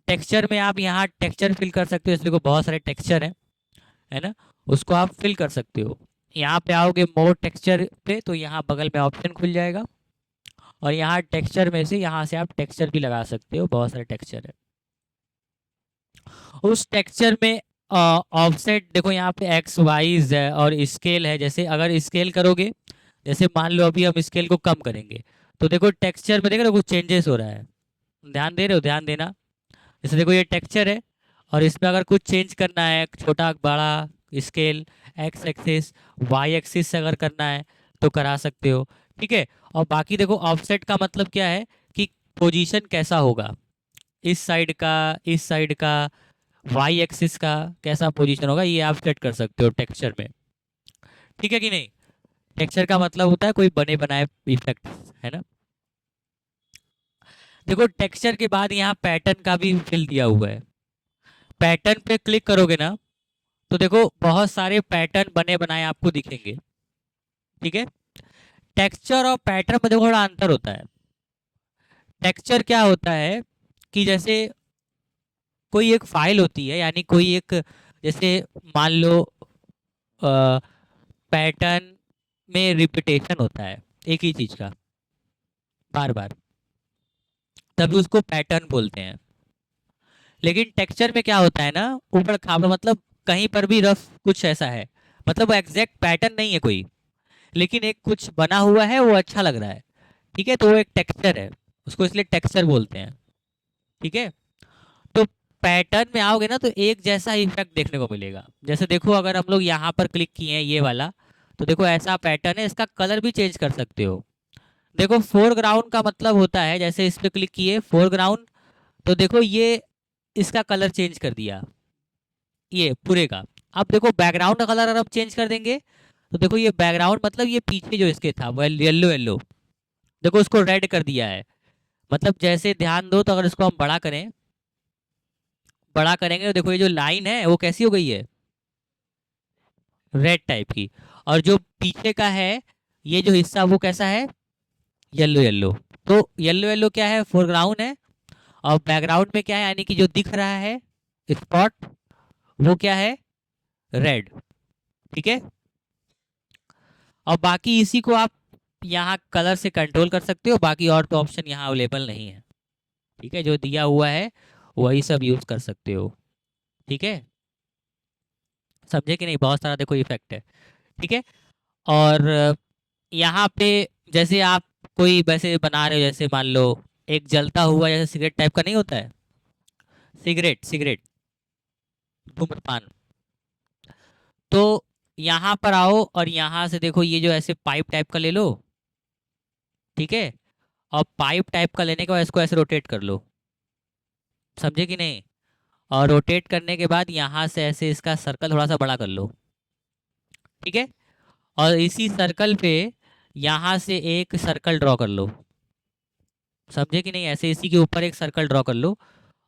टेक्सचर में आप यहाँ टेक्सचर फिल कर सकते हो, इसलिए को बहुत सारे टेक्सचर हैं, है ना, उसको आप फिल कर सकते हो। यहाँ पे आओगे मोर टेक्सचर पे, तो यहाँ बगल में ऑप्शन खुल जाएगा, और यहाँ टेक्सचर में से यहाँ से आप टेक्सचर भी लगा सकते हो, बहुत सारे टेक्सचर है। उस टेक्सचर में ऑफसेट देखो यहाँ पे एक्स वाइज है और स्केल है। जैसे अगर स्केल करोगे, जैसे मान लो अभी हम स्केल को कम करेंगे, तो देखो टेक्सचर में देख रहे हो कुछ चेंजेस हो रहा है, ध्यान दे रहे हो? ध्यान देना। जैसे देखो ये टेक्सचर है, और इसमें अगर कुछ चेंज करना है, छोटा बड़ा scale, X axis Y axis अगर करना है तो करा सकते हो। ठीक है, और बाकी देखो ऑफसेट का मतलब क्या है कि पोजीशन कैसा होगा, इस साइड का वाई एक्सिस का कैसा पोजीशन होगा, ये आप सेट कर सकते हो टेक्सचर में। ठीक है कि नहीं? टेक्सचर का मतलब होता है कोई बने बनाए इफेक्ट, है ना। देखो टेक्सचर के बाद यहाँ पैटर्न का भी फिल दिया हुआ है। पैटर्न पे क्लिक करोगे ना, तो देखो बहुत सारे पैटर्न बने बनाए आपको दिखेंगे। ठीक है, टेक्सचर और पैटर्न में देखो थोड़ा अंतर होता है। टेक्सचर क्या होता है कि जैसे कोई एक फाइल होती है, यानी कोई एक, जैसे मान लो पैटर्न में रिपीटेशन होता है एक ही चीज का बार बार, तभी उसको पैटर्न बोलते हैं। लेकिन टेक्सचर में क्या होता है ना, ऊबड़ खाबड़, मतलब कहीं पर भी रफ कुछ ऐसा है, मतलब एग्जैक्ट पैटर्न नहीं है कोई, लेकिन एक कुछ बना हुआ है, वो अच्छा लग रहा है। ठीक है, तो वो एक टेक्सचर है, उसको इसलिए टेक्सचर बोलते हैं। ठीक है, तो पैटर्न में आओगे ना तो एक जैसा इफेक्ट देखने को मिलेगा। जैसे देखो, अगर हम लोग यहाँ पर क्लिक किए हैं ये वाला, तो देखो ऐसा पैटर्न है, इसका कलर भी चेंज कर सकते हो। देखो फोरग्राउंड का मतलब होता है, जैसे इस पे क्लिक किए फोरग्राउंड, तो देखो ये इसका कलर चेंज कर दिया ये पूरे का। अब देखो बैकग्राउंड का कलर अगर हम चेंज कर देंगे, तो देखो ये बैकग्राउंड मतलब ये पीछे जो इसके था वो येलो येलो, देखो उसको रेड कर दिया है। मतलब जैसे ध्यान दो, तो अगर इसको हम बड़ा करें, बड़ा करेंगे तो देखो ये जो लाइन है वो कैसी हो गई है, रेड टाइप की। और जो पीछे का है ये जो हिस्सा, वो कैसा है, येलो येलो। तो येलो येलो क्या है, फोरग्राउंड है, और बैकग्राउंड में क्या है, यानी कि जो दिख रहा है स्पॉट, वो क्या है, रेड। ठीक है, और बाकी इसी को आप यहाँ कलर से कंट्रोल कर सकते हो, बाकी और तो ऑप्शन यहाँ अवेलेबल नहीं है। ठीक है, जो दिया हुआ है वही सब यूज कर सकते हो। ठीक है, समझे कि नहीं, बहुत सारा देखो इफेक्ट है। ठीक है, और यहाँ पे जैसे आप कोई वैसे बना रहे हो, जैसे मान लो एक जलता हुआ जैसे सिगरेट टाइप का नहीं होता है, सिगरेट सिगरेट, धूम्रपान। तो यहाँ पर आओ और यहाँ से देखो ये जो ऐसे पाइप टाइप का ले लो। ठीक है, और पाइप टाइप का लेने के बाद इसको ऐसे रोटेट कर लो, समझे कि नहीं। और रोटेट करने के बाद यहाँ से ऐसे इसका सर्कल थोड़ा सा बड़ा कर लो। ठीक है, और इसी सर्कल पे यहाँ से एक सर्कल ड्रॉ कर लो, समझे कि नहीं। ऐसे इसी के ऊपर एक सर्कल ड्रॉ कर लो,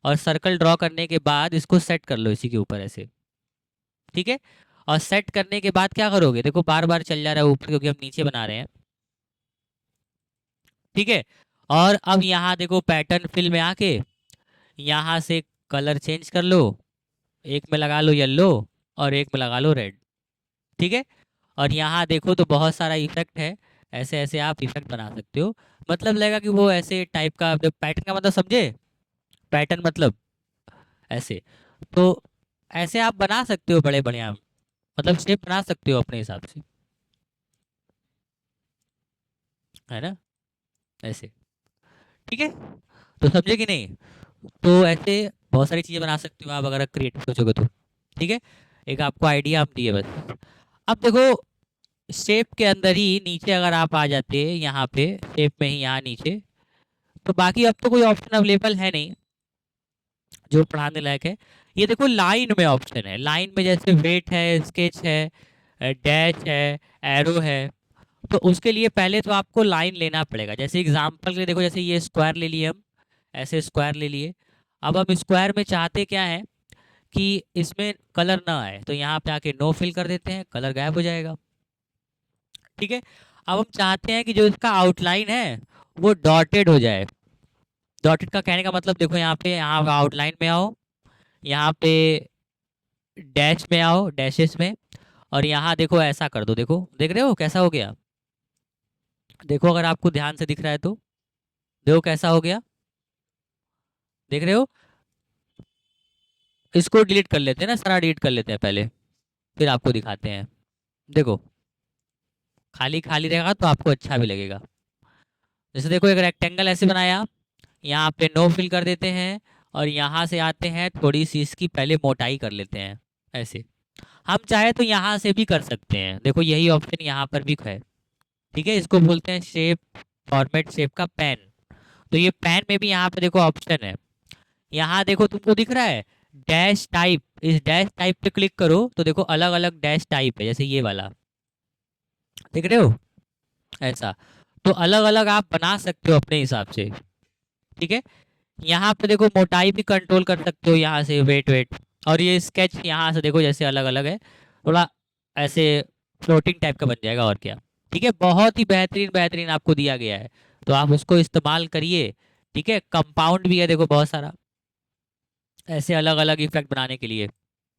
और सर्कल ड्रॉ करने के बाद इसको सेट कर लो इसी के ऊपर ऐसे। ठीक है, और सेट करने के बाद क्या करोगे, देखो बार बार चल जा रहा है ऊपर, क्योंकि हम नीचे बना रहे हैं। ठीक है, और अब यहाँ देखो पैटर्न फिल में आके यहाँ से कलर चेंज कर लो, एक में लगा लो येलो और एक में लगा लो रेड। ठीक है, और यहाँ देखो तो बहुत सारा इफेक्ट है, ऐसे ऐसे आप इफेक्ट बना सकते हो। मतलब लगेगा कि वो ऐसे टाइप का, जब पैटर्न का मतलब समझे, पैटर्न मतलब ऐसे। तो ऐसे आप बना सकते हो बड़े बढ़िया, मतलब शेप बना सकते हो अपने हिसाब से, है ना, ऐसे। ठीक है, तो समझे कि नहीं। तो ऐसे बहुत सारी चीज़ें बना सकते हो आप, अगर क्रिएटिव सोचोगे तो। ठीक है, एक आपको आइडिया हम दिए बस। अब देखो शेप के अंदर ही नीचे अगर आप आ जाते यहाँ पे शेप में ही, यहाँ नीचे, तो बाकी अब तो कोई ऑप्शन अवेलेबल है नहीं जो पढ़ाने लायक है। ये देखो लाइन में ऑप्शन है, लाइन में जैसे वेट है, स्केच है, डैश है, एरो है। तो उसके लिए पहले तो आपको लाइन लेना पड़ेगा। जैसे एग्जांपल के लिए देखो, जैसे ये स्क्वायर ले लिए हम, ऐसे स्क्वायर ले लिए। अब हम स्क्वायर में चाहते क्या है कि इसमें कलर ना आए, तो यहाँ पे आके नो फिल कर देते हैं, कलर गायब हो जाएगा। ठीक है, अब हम चाहते हैं कि जो इसका आउटलाइन है वो डॉटेड हो जाए। डॉटेड का कहने का मतलब देखो, यहाँ पे, यहाँ आउटलाइन में आओ, यहाँ पे डैश में आओ, डैशेस में, और यहाँ देखो ऐसा कर दो। देखो देख रहे हो कैसा हो गया, देखो अगर आपको ध्यान से दिख रहा है तो देखो कैसा हो गया, देख रहे हो। इसको डिलीट कर लेते हैं ना, सारा डिलीट कर लेते हैं पहले, फिर आपको दिखाते हैं। देखो खाली खाली रहेगा तो आपको अच्छा भी लगेगा। जैसे देखो एक रेक्टेंगल ऐसे बनाया, यहाँ पे नो फिल कर देते हैं, और यहाँ से आते हैं थोड़ी सी इसकी पहले मोटाई कर लेते हैं ऐसे। हम चाहे तो यहाँ से भी कर सकते हैं, देखो यही ऑप्शन यहाँ पर भी है। ठीक है, इसको बोलते हैं शेप, फॉर्मेट शेप का पेन। तो ये पेन में भी यहाँ पे देखो ऑप्शन है, यहाँ देखो तुमको दिख रहा है डैश टाइप, इस डैश टाइप पे क्लिक करो तो देखो अलग अलग डैश टाइप है, जैसे ये वाला, देख रहे हो ऐसा। तो अलग अलग आप बना सकते हो अपने हिसाब से। ठीक है, यहाँ पे देखो मोटाई भी कंट्रोल कर सकते हो यहाँ से, वेट वेट। और ये स्केच यहाँ से देखो जैसे अलग अलग है, थोड़ा ऐसे फ्लोटिंग टाइप का बन जाएगा, और क्या। ठीक है, बहुत ही बेहतरीन बेहतरीन आपको दिया गया है, तो आप उसको इस्तेमाल करिए। ठीक है, कंपाउंड भी है देखो बहुत सारा, ऐसे अलग अलग इफेक्ट बनाने के लिए।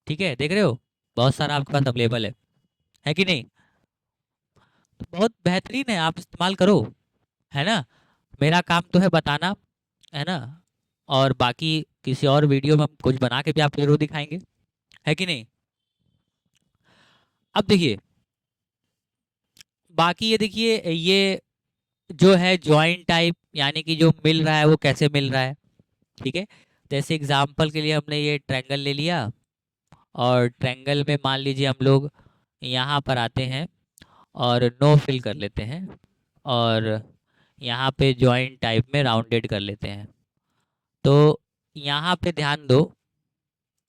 ठीक है, देख रहे हो, बहुत सारा आपके पास अवेलेबल है कि नहीं? तो बहुत बेहतरीन है, आप इस्तेमाल करो, है ना। मेरा काम तो है बताना, है ना, और बाकी किसी और वीडियो में हम कुछ बना के भी आपको जरूर दिखाएंगे, है कि नहीं। अब देखिए, बाकी ये देखिए, ये जो है जॉइंट टाइप, यानी कि जो मिल रहा है वो कैसे मिल रहा है। ठीक है, जैसे एग्जांपल के लिए हमने ये ट्रायंगल ले लिया, और ट्रायंगल में मान लीजिए हम लोग यहाँ पर आते हैं और नो फिल कर लेते हैं, और यहाँ पे जॉइंट टाइप में राउंडेड कर लेते हैं। तो यहाँ पे ध्यान दो,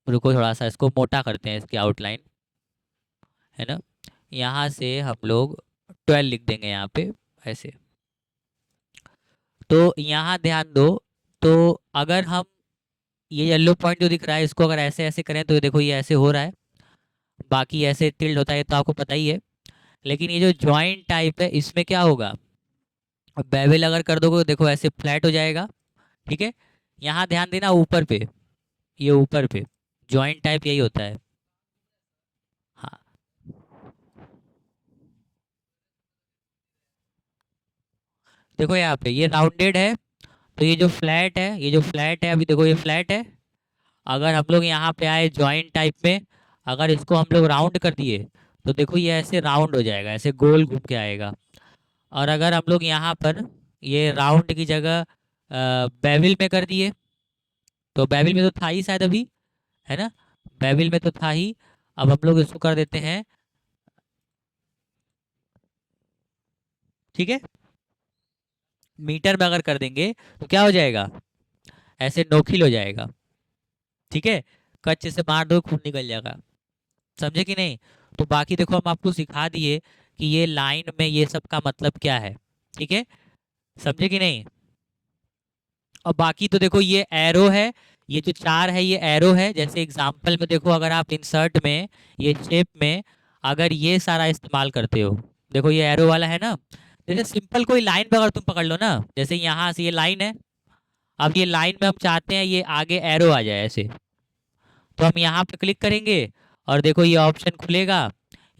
रुको थोड़ा सा इसको मोटा करते हैं, इसकी आउटलाइन, है ना। यहाँ से हम लोग 12 लिख देंगे यहाँ पे, ऐसे। तो यहाँ ध्यान दो, तो अगर हम ये येलो पॉइंट जो दिख रहा है इसको अगर ऐसे ऐसे करें तो ये देखो ये ऐसे हो रहा है, बाकी ऐसे टिल्ड होता है तो आपको पता ही है। लेकिन ये जो जॉइंट टाइप है इसमें क्या होगा, अब बेवल अगर कर दोगे तो देखो ऐसे फ्लैट हो जाएगा। ठीक है, यहाँ ध्यान देना ऊपर पे, ये ऊपर पे जॉइंट टाइप यही होता है। हाँ, देखो यहाँ पे ये राउंडेड है, तो ये जो फ्लैट है, ये जो फ्लैट है अभी देखो ये फ्लैट है। अगर हम लोग यहाँ पे आए जॉइंट टाइप में, अगर इसको हम लोग राउंड कर दिए तो देखो ये ऐसे राउंड हो जाएगा, ऐसे गोल घूम के आएगा। और अगर हम लोग यहाँ पर ये राउंड की जगह बेविल में कर दिए, तो बेविल में तो था ही शायद अभी, है ना, बेविल में तो था ही। अब हम लोग इसको कर देते हैं, ठीक है, मीटर में अगर कर देंगे तो क्या हो जाएगा, ऐसे नोखिल हो जाएगा। ठीक है, कच्चे से मार दो खून निकल जाएगा, समझे कि नहीं। तो बाकी देखो हम आपको सिखा दिए कि ये लाइन में ये सब का मतलब क्या है, ठीक है, समझे कि नहीं। और बाकी तो देखो ये एरो है, ये जो चार है ये एरो है। जैसे एग्जांपल में देखो, अगर आप इंसर्ट में ये शेप में अगर ये सारा इस्तेमाल करते हो, देखो ये एरो वाला है ना। जैसे सिंपल कोई लाइन पे अगर तुम पकड़ लो ना, जैसे यहाँ से ये लाइन है, अब ये लाइन में हम चाहते हैं ये आगे एरो आ जाए ऐसे, तो हम यहाँ पे क्लिक करेंगे और देखो ये ऑप्शन खुलेगा।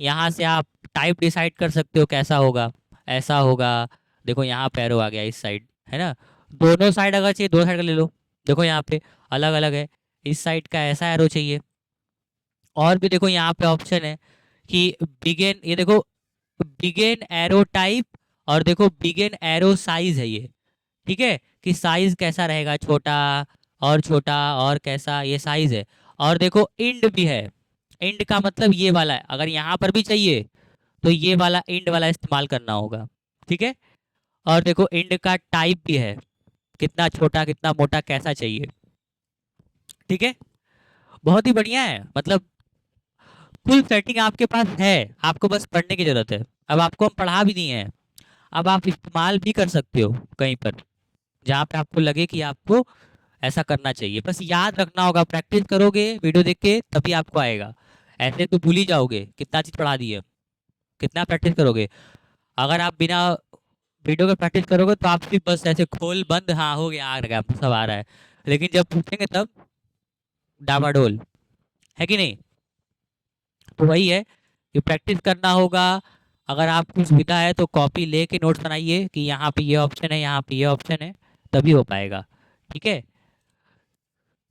यहाँ से आप टाइप डिसाइड कर सकते हो कैसा होगा, ऐसा होगा, देखो यहाँ पे एरो आ गया इस साइड, है ना। दोनों साइड अगर चाहिए दो साइड का ले लो, देखो यहाँ पे अलग अलग है, इस साइड का ऐसा एरो चाहिए। और भी देखो यहाँ पे ऑप्शन है कि बिगेन, ये देखो बिगेन एरो टाइप, और देखो बिगेन एरो साइज है ये। ठीक है, कि साइज कैसा रहेगा, छोटा और छोटा और कैसा, ये साइज है। और देखो इंड भी है, इंड का मतलब ये वाला है, अगर यहाँ पर भी चाहिए तो ये वाला इंड वाला इस्तेमाल करना होगा। ठीक है, और देखो इंड का टाइप भी है, कितना छोटा कितना मोटा कैसा चाहिए। ठीक है, बहुत ही बढ़िया है, मतलब फुल सेटिंग आपके पास है, आपको बस पढ़ने की जरूरत है। अब आपको हम पढ़ा भी दिए हैं, अब आप इस्तेमाल भी कर सकते हो कहीं पर जहाँ पे आपको लगे कि आपको ऐसा करना चाहिए। बस याद रखना होगा, प्रैक्टिस करोगे वीडियो देख के तभी आपको आएगा, ऐसे तो भूल ही जाओगे कितना चीज़ पढ़ा दी है। कितना प्रैक्टिस करोगे, अगर आप बिना वीडियो के प्रैक्टिस करोगे तो आप सिर्फ बस ऐसे खोल बंद, हाँ हो गया आ गया सब आ रहा है, लेकिन जब पूछेंगे तब डामाडोल, है कि नहीं। तो वही है कि प्रैक्टिस करना होगा। अगर आपको सुविधा है तो कॉपी लेके नोट्स बनाइए कि यहाँ पे ये ऑप्शन है, यहाँ पे ये ऑप्शन है, तभी हो पाएगा। ठीक है,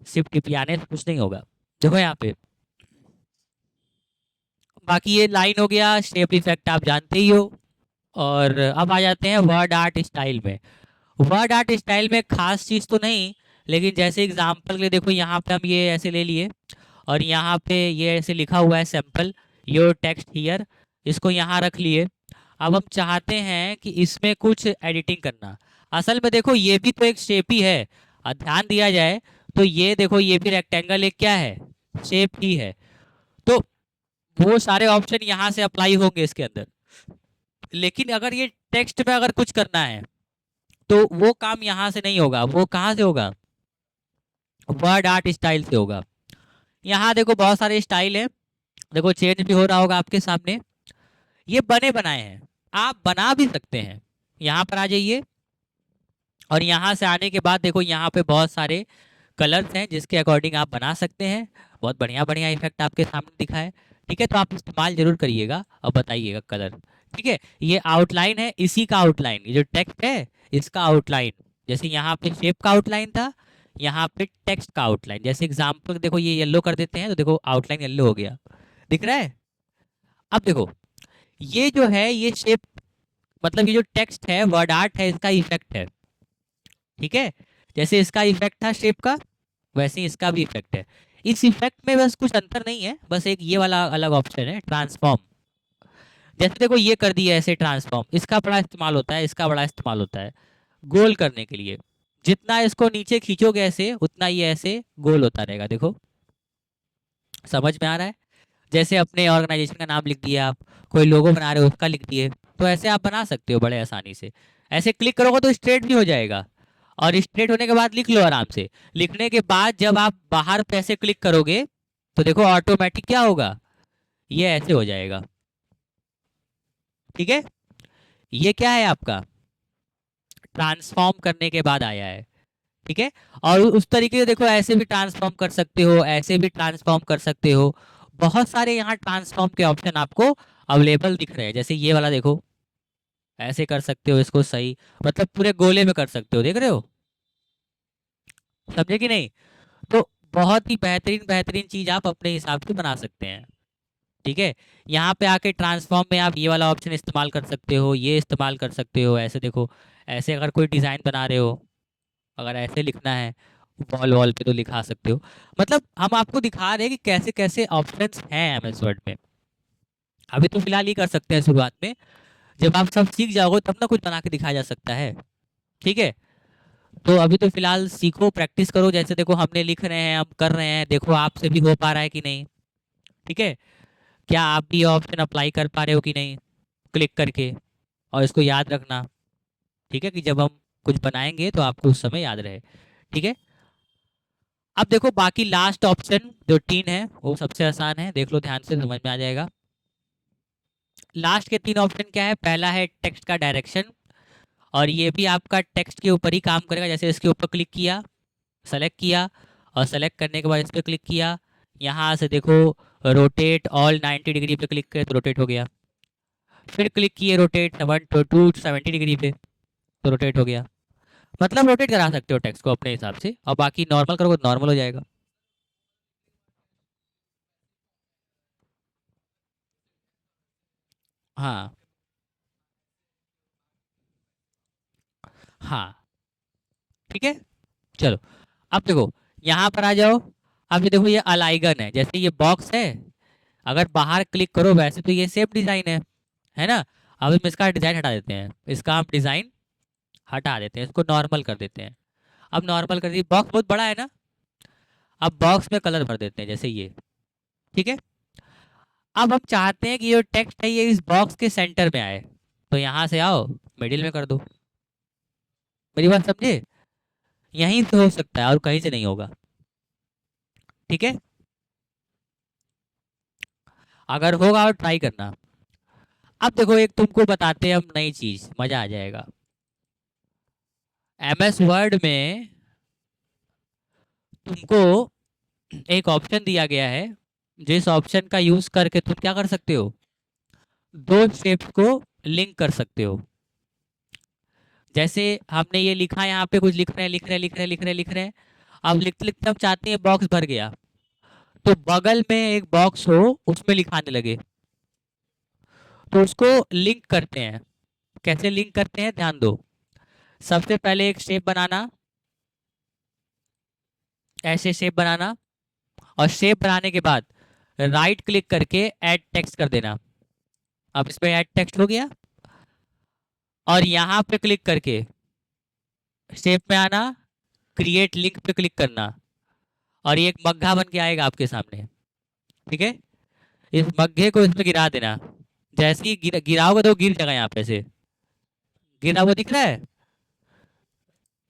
सिर्फ टिपियाने से कुछ नहीं होगा। देखो यहाँ पे, बाकी ये लाइन हो गया, शेप इफेक्ट आप जानते ही हो। और अब आ जाते हैं वर्ड आर्ट स्टाइल में। वर्ड आर्ट स्टाइल में खास चीज़ तो नहीं, लेकिन जैसे एग्जांपल के लिए देखो यहाँ पे हम ये ऐसे ले लिए, और यहाँ पे ये ऐसे लिखा हुआ है सैम्पल योर टेक्स्ट हियर, इसको यहाँ रख लिए। अब हम चाहते हैं कि इसमें कुछ एडिटिंग करना। असल में देखो ये भी तो एक शेप ही है, और ध्यान दिया जाए तो ये देखो ये भी रेक्टेंगल एक क्या है, शेप ही है। तो वो सारे ऑप्शन यहाँ से अप्लाई होंगे इसके अंदर। लेकिन अगर ये टेक्स्ट में अगर कुछ करना है तो वो काम यहाँ से नहीं होगा, वो कहाँ से होगा, वर्ड आर्ट स्टाइल से होगा। यहाँ देखो बहुत सारे स्टाइल है, देखो चेंज भी हो रहा होगा आपके सामने। ये बने बनाए हैं, आप बना भी सकते हैं। यहाँ पर आ जाइए और यहाँ से आने के बाद देखो यहाँ पे बहुत सारे कलर्स हैं जिसके अकॉर्डिंग आप बना सकते हैं। बहुत बढ़िया बढ़िया इफेक्ट आपके सामने दिखा है। ठीक है, तो आप इस्तेमाल जरूर करिएगा और बताइएगा कलर। ठीक है, ये आउटलाइन है, इसी का आउटलाइन, ये जो टेक्स्ट है इसका आउटलाइन। जैसे यहाँ पे शेप का आउटलाइन था, यहाँ पे टेक्स्ट का आउटलाइन। जैसे एग्जाम्पल देखो, ये येलो कर देते हैं तो देखो आउटलाइन येलो हो गया, दिख रहा है। अब देखो ये जो है ये शेप, मतलब ये जो टेक्स्ट है वर्ड आर्ट है, इसका इफेक्ट है। ठीक है, जैसे इसका इफेक्ट था शेप का, वैसे ही इसका भी इफेक्ट है। इस इफेक्ट में बस कुछ अंतर नहीं है, बस एक ये वाला अलग ऑप्शन है ट्रांसफॉर्म। जैसे देखो ये कर दिया ऐसे ट्रांसफॉर्म, इसका बड़ा इस्तेमाल होता है, इसका बड़ा इस्तेमाल होता है गोल करने के लिए। जितना इसको नीचे खींचोगे ऐसे, उतना ये ऐसे गोल होता रहेगा। देखो समझ में आ रहा है। जैसे अपने ऑर्गेनाइजेशन का नाम लिख दिया आप, कोई लोगो बना रहे हो उसका लिख दिए, तो ऐसे आप बना सकते हो बड़े आसानी से। ऐसे क्लिक करोगे तो स्ट्रेट भी हो जाएगा, और स्ट्रेट होने के बाद लिख लो आराम से। लिखने के बाद जब आप बाहर पे ऐसे क्लिक करोगे तो देखो ऑटोमेटिक क्या होगा, ये ऐसे हो जाएगा। ठीक है, ये क्या है आपका ट्रांसफॉर्म करने के बाद आया है। ठीक है, और उस तरीके से देखो ऐसे भी ट्रांसफॉर्म कर सकते हो, ऐसे भी ट्रांसफॉर्म कर सकते हो। बहुत सारे यहाँ ट्रांसफॉर्म के ऑप्शन आपको अवेलेबल दिख रहे हैं। जैसे ये वाला देखो, ऐसे कर सकते हो इसको सही, मतलब पूरे गोले में कर सकते हो, देख रहे हो, समझे कि नहीं। तो बहुत ही बेहतरीन बेहतरीन चीज आप अपने हिसाब से बना सकते हैं। ठीक है, यहाँ पे आके ट्रांसफॉर्म में आप ये वाला ऑप्शन इस्तेमाल कर सकते हो, ये इस्तेमाल कर सकते हो। ऐसे देखो, ऐसे अगर कोई डिज़ाइन बना रहे हो, अगर ऐसे लिखना है वॉल वॉल पे तो लिखा सकते हो। मतलब हम आपको दिखा रहे हैं कि कैसे कैसे ऑप्शंस हैं एमएस वर्ड में। अभी तो फिलहाल ये कर सकते हैं शुरुआत में, जब आप सब सीख जाओगे तब ना कुछ बना के दिखाया जा सकता है। ठीक है, तो अभी तो फिलहाल सीखो, प्रैक्टिस करो। जैसे देखो हमने लिख रहे हैं, हम कर रहे हैं, देखो आपसे भी हो पा रहा है कि नहीं। ठीक है, क्या आप भी ये ऑप्शन अप्लाई कर पा रहे हो कि नहीं, क्लिक करके। और इसको याद रखना, ठीक है, कि जब हम कुछ बनाएंगे तो आपको उस समय याद रहे। ठीक है, अब देखो बाकी लास्ट ऑप्शन जो 3 है वो सबसे आसान है, देख लो ध्यान से, समझ में आ जाएगा। लास्ट के 3 ऑप्शन क्या है, पहला है टेक्स्ट का डायरेक्शन, और ये भी आपका टेक्स्ट के ऊपर ही काम करेगा। जैसे इसके ऊपर क्लिक किया, सेलेक्ट किया, और सेलेक्ट करने के बाद इस पर क्लिक किया, यहाँ से देखो रोटेट ऑल 90 डिग्री पे क्लिक करें तो रोटेट हो गया। फिर क्लिक किए रोटेट 1 to 270 डिग्री पे तो रोटेट हो गया। मतलब रोटेट करा सकते हो टेक्स्ट को अपने हिसाब से, और बाकी नॉर्मल करोगे तो नॉर्मल हो जाएगा। हाँ हाँ, ठीक है, चलो। अब देखो यहाँ पर आ जाओ। अब ये देखो ये अलाइगन है, जैसे ये बॉक्स है, अगर बाहर क्लिक करो वैसे तो ये सेम डिज़ाइन है ना। अब हम इसका डिज़ाइन हटा देते हैं, इसका हम डिज़ाइन हटा देते हैं, इसको नॉर्मल कर देते हैं। अब नॉर्मल कर दी, बॉक्स बहुत बड़ा है ना। अब बॉक्स में कलर भर देते हैं जैसे ये। ठीक है, अब हम चाहते हैं कि ये टेक्स्ट है ये इस बॉक्स के सेंटर में आए, तो यहाँ से आओ मिडिल में कर दो। मेरी बात समझे, यहीं से हो सकता है और कहीं से नहीं होगा। ठीक है, अगर होगा और ट्राई करना। अब देखो एक तुमको बताते हैं हम नई चीज, मजा आ जाएगा। एमएस वर्ड में तुमको एक ऑप्शन दिया गया है, जिस ऑप्शन का यूज करके तुम क्या कर सकते हो, दो शेप्स को लिंक कर सकते हो। जैसे हमने ये लिखा, यहाँ पे कुछ लिख रहे हैं लिख रहे हैं लिख रहे हैं लिख रहे हैं लिख रहे हैं। अब लिखते लिखते हम चाहते हैं बॉक्स भर गया, तो बगल में एक बॉक्स हो उसमें लिखाने लगे, तो उसको लिंक करते हैं। कैसे लिंक करते हैं ध्यान दो। सबसे पहले एक शेप बनाना, ऐसे शेप बनाना, और शेप बनाने के बाद राइट क्लिक करके ऐड टेक्स्ट कर देना। अब इस पे ऐड टेक्स्ट हो गया, और यहाँ पे क्लिक करके शेप में आना, क्रिएट लिंक पे क्लिक करना, और ये एक मग्घा बन के आएगा आपके सामने। ठीक है, इस मग्घे को इसमें गिरा देना। जैसे ही गिराओगे तो गिर जाएगा यहाँ पे से, गिरा हुआ दिख रहा है,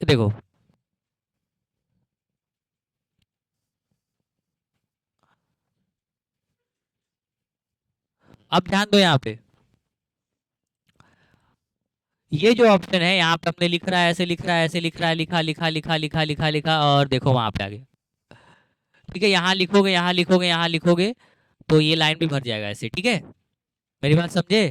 देखो। अब ध्यान दो यहाँ पे, ये जो ऑप्शन है यहाँ पे हमने लिख रहा है, ऐसे लिख रहा है, ऐसे लिख रहा है, लिखा लिखा लिखा लिखा लिखा लिखा और देखो वहां पे आ गया। ठीक है, यहाँ लिखोगे, यहाँ लिखोगे, यहाँ लिखोगे, तो ये लाइन भी भर जाएगा ऐसे। ठीक है, मेरी बात समझे?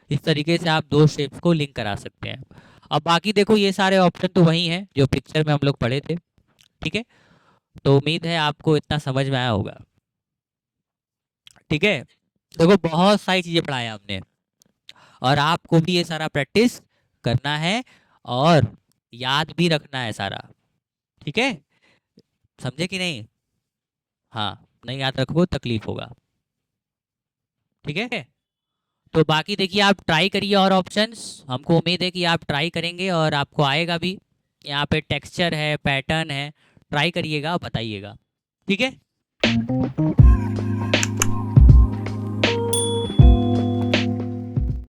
इस तरीके से आप दो शेप्स को लिंक करा सकते हैं। अब बाकी देखो ये सारे ऑप्शन तो वही हैं जो पिक्चर में हम लोग पढ़े थे। ठीक है, तो उम्मीद है आपको इतना समझ में आया होगा। ठीक है, देखो बहुत सारी चीजें पढ़ाया हमने, और आपको भी ये सारा प्रैक्टिस करना है और याद भी रखना है सारा। ठीक है, समझे कि नहीं? हाँ, नहीं याद रखो तकलीफ होगा। ठीक है, तो बाकी देखिए आप ट्राई करिए और ऑप्शंस, हमको उम्मीद है कि आप ट्राई करेंगे और आपको आएगा भी। यहाँ पे टेक्सचर है, पैटर्न है, ट्राई करिएगा, बताइएगा। ठीक है।